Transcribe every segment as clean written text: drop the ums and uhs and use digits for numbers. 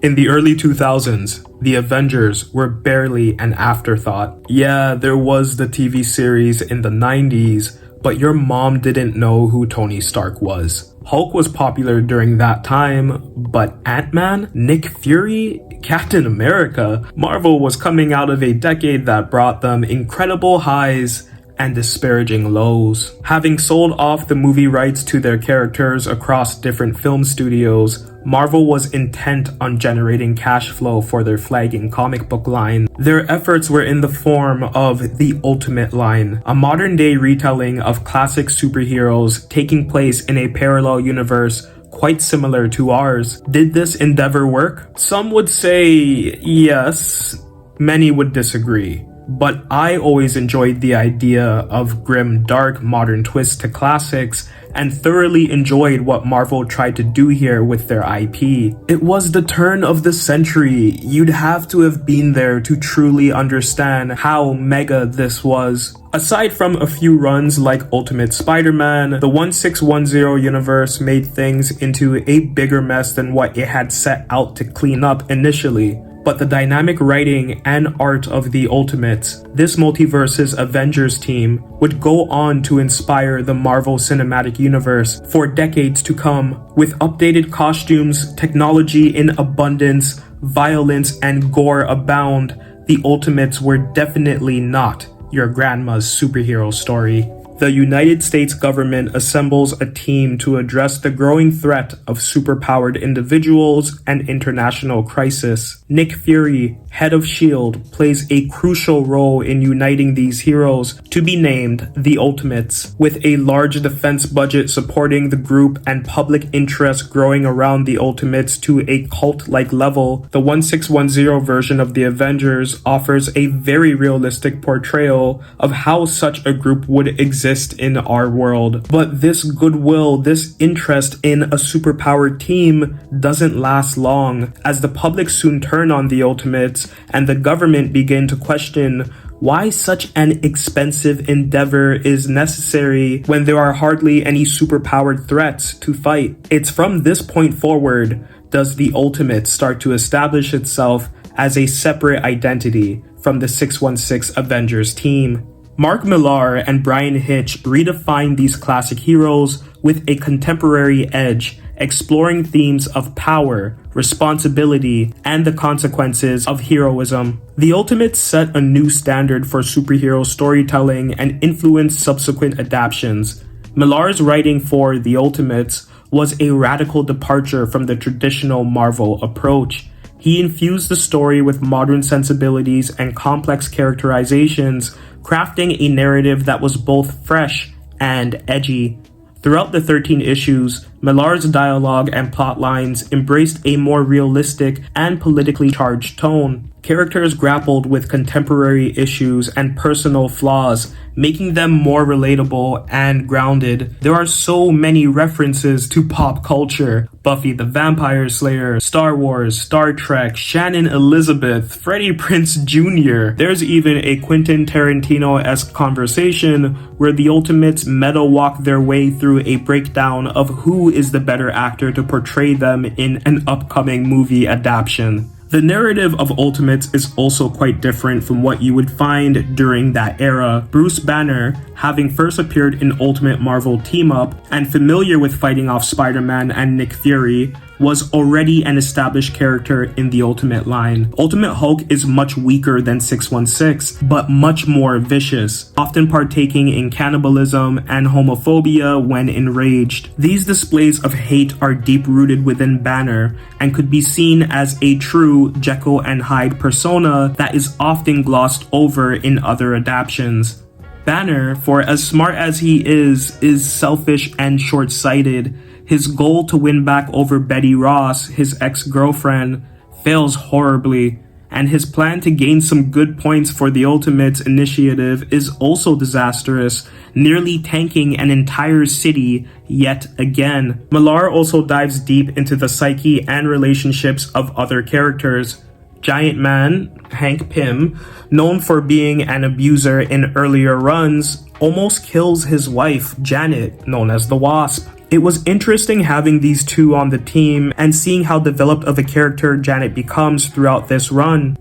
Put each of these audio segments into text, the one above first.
In the early 2000s, the Avengers were barely an afterthought. Yeah, there was the TV series in the 90s, but your mom didn't know who Tony Stark was. Hulk was popular during that time, but Ant-Man, Nick Fury, Captain America, Marvel was coming out of a decade that brought them incredible highs and disparaging lows. Having sold off the movie rights to their characters across different film studios, Marvel was intent on generating cash flow for their flagging comic book line. Their efforts were in the form of the Ultimate line, a modern-day retelling of classic superheroes taking place in a parallel universe quite similar to ours. Did this endeavor work? Some would say yes, many would disagree. But I always enjoyed the idea of grim, dark, modern twists to classics and thoroughly enjoyed what Marvel tried to do here with their IP. It was the turn of the century. You'd have to have been there to truly understand how mega this was. Aside from a few runs like Ultimate Spider-Man, the 1610 universe made things into a bigger mess than what it had set out to clean up initially. But the dynamic writing and art of the Ultimates, this multiverse's Avengers team, would go on to inspire the Marvel Cinematic Universe for decades to come. With updated costumes, technology in abundance, violence and gore abound, the Ultimates were definitely not your grandma's superhero story. The United States government assembles a team to address the growing threat of superpowered individuals and international crisis. Nick Fury, head of S.H.I.E.L.D., plays a crucial role in uniting these heroes, to be named the Ultimates. With a large defense budget supporting the group and public interest growing around the Ultimates to a cult-like level, the 1610 version of the Avengers offers a very realistic portrayal of how such a group would exist in our world. But this goodwill, this interest in a superpowered team doesn't last long, as the public soon turn on the Ultimates and the government begin to question why such an expensive endeavor is necessary when there are hardly any superpowered threats to fight. It's from this point forward does the Ultimate start to establish itself as a separate identity from the 616 Avengers team. Mark Millar and Brian Hitch redefined these classic heroes with a contemporary edge, exploring themes of power, responsibility, and the consequences of heroism. The Ultimates set a new standard for superhero storytelling and influenced subsequent adaptations. Millar's writing for The Ultimates was a radical departure from the traditional Marvel approach. He infused the story with modern sensibilities and complex characterizations, crafting a narrative that was both fresh and edgy. Throughout the 13 issues, Millar's dialogue and plot lines embraced a more realistic and politically charged tone. Characters grappled with contemporary issues and personal flaws, making them more relatable and grounded. There are so many references to pop culture: Buffy the Vampire Slayer, Star Wars, Star Trek, Shannon Elizabeth, Freddie Prinze Jr. There's even a Quentin Tarantino-esque conversation where the Ultimates meta-walk their way through a breakdown of who is the better actor to portray them in an upcoming movie adaptation. The narrative of Ultimates is also quite different from what you would find during that era. Bruce Banner, having first appeared in Ultimate Marvel Team-Up and familiar with fighting off Spider-Man and Nick Fury, was already an established character in the Ultimate line. Ultimate Hulk is much weaker than 616, but much more vicious, often partaking in cannibalism and homophobia when enraged. These displays of hate are deep-rooted within Banner and could be seen as a true Jekyll and Hyde persona that is often glossed over in other adaptations. Banner, for as smart as he is selfish and short-sighted. His goal to win back over Betty Ross, his ex-girlfriend, fails horribly, and his plan to gain some good points for the Ultimates initiative is also disastrous, nearly tanking an entire city yet again. Millar also dives deep into the psyche and relationships of other characters. Giant Man, Hank Pym, known for being an abuser in earlier runs, almost kills his wife, Janet, known as the Wasp. It was interesting having these two on the team and seeing how developed of a character Janet becomes throughout this run.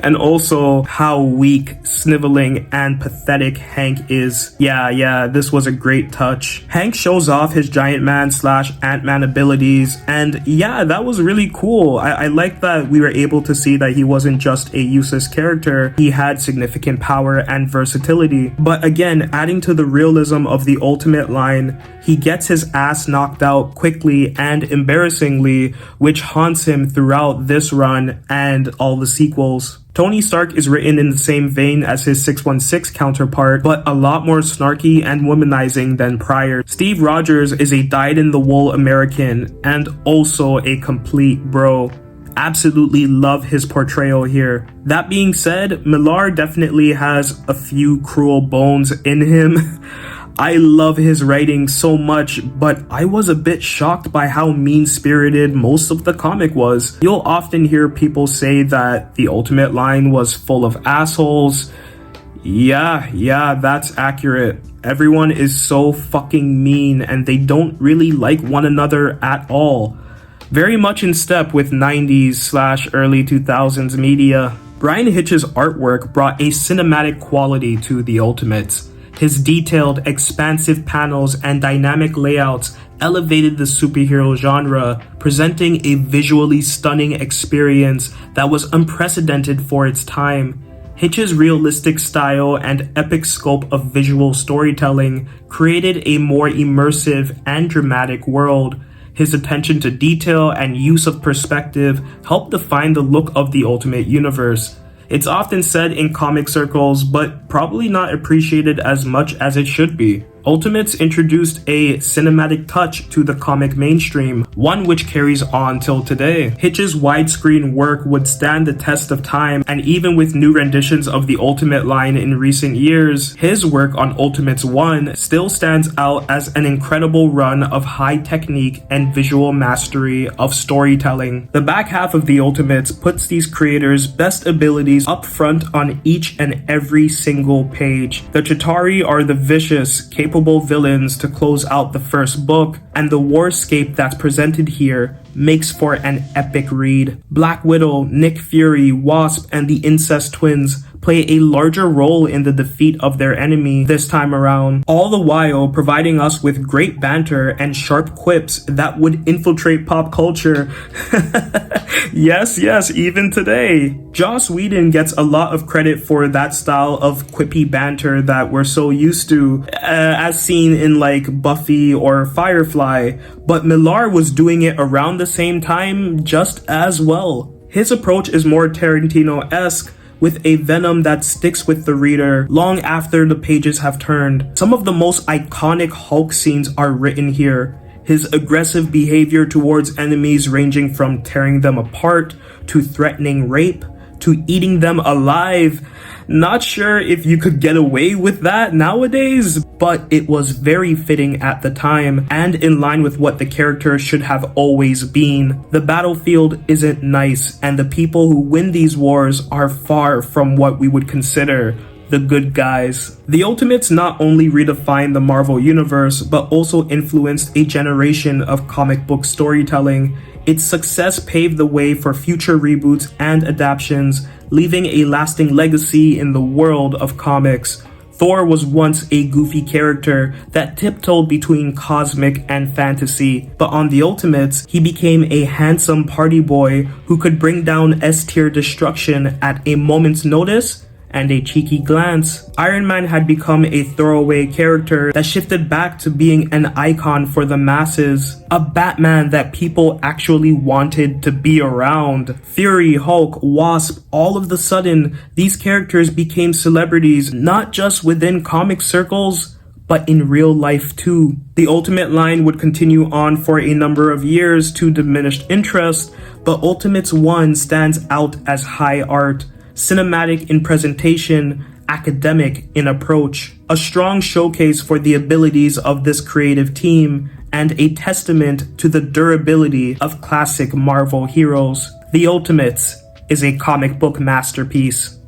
And also how weak, sniveling, and pathetic Hank is. Yeah, this was a great touch. Hank shows off his Giant Man / Ant-Man abilities, and yeah, that was really cool. I like that we were able to see that he wasn't just a useless character, he had significant power and versatility. But again, adding to the realism of the Ultimate line, he gets his ass knocked out quickly and embarrassingly, which haunts him throughout this run and all the sequels. Tony Stark is written in the same vein as his 616 counterpart, but a lot more snarky and womanizing than prior. Steve Rogers is a dyed-in-the-wool American and also a complete bro. Absolutely love his portrayal here. That being said, Millar definitely has a few cruel bones in him. I love his writing so much, but I was a bit shocked by how mean-spirited most of the comic was. You'll often hear people say that the Ultimate line was full of assholes. Yeah, that's accurate. Everyone is so fucking mean and they don't really like one another at all. Very much in step with 90s / early 2000s media. Bryan Hitch's artwork brought a cinematic quality to the Ultimates. His detailed, expansive panels and dynamic layouts elevated the superhero genre, presenting a visually stunning experience that was unprecedented for its time. Hitch's realistic style and epic scope of visual storytelling created a more immersive and dramatic world. His attention to detail and use of perspective helped define the look of the Ultimate Universe. It's often said in comic circles, but probably not appreciated as much as it should be. Ultimates introduced a cinematic touch to the comic mainstream, one which carries on till today. Hitch's widescreen work would stand the test of time, and even with new renditions of the Ultimate line in recent years, his work on Ultimates 1 still stands out as an incredible run of high technique and visual mastery of storytelling. The back half of the Ultimates puts these creators' best abilities up front on each and every single page. The Chitauri are the vicious, capable villains to close out the first book, and the warscape that's presented here makes for an epic read. Black Widow, Nick Fury, Wasp, and the Incest Twins play a larger role in the defeat of their enemy this time around, all the while providing us with great banter and sharp quips that would infiltrate pop culture. Yes, even today. Joss Whedon gets a lot of credit for that style of quippy banter that we're so used to, as seen in like Buffy or Firefly, but Millar was doing it around the same time just as well. His approach is more Tarantino-esque, with a venom that sticks with the reader long after the pages have turned. Some of the most iconic Hulk scenes are written here. His aggressive behavior towards enemies ranging from tearing them apart, to threatening rape, to eating them alive. Not sure if you could get away with that nowadays, but it was very fitting at the time and in line with what the character should have always been. The battlefield isn't nice, and the people who win these wars are far from what we would consider the good guys. The Ultimates not only redefined the Marvel Universe, but also influenced a generation of comic book storytelling. Its success paved the way for future reboots and adaptations, leaving a lasting legacy in the world of comics. Thor was once a goofy character that tiptoed between cosmic and fantasy, but on the Ultimates, he became a handsome party boy who could bring down S-tier destruction at a moment's notice and a cheeky glance. Iron Man had become a throwaway character that shifted back to being an icon for the masses. A Batman that people actually wanted to be around. Fury, Hulk, Wasp, all of the sudden, these characters became celebrities not just within comic circles, but in real life too. The Ultimate line would continue on for a number of years to diminished interest, but Ultimates 1 stands out as high art. Cinematic in presentation, academic in approach, a strong showcase for the abilities of this creative team, and a testament to the durability of classic Marvel heroes. The Ultimates is a comic book masterpiece.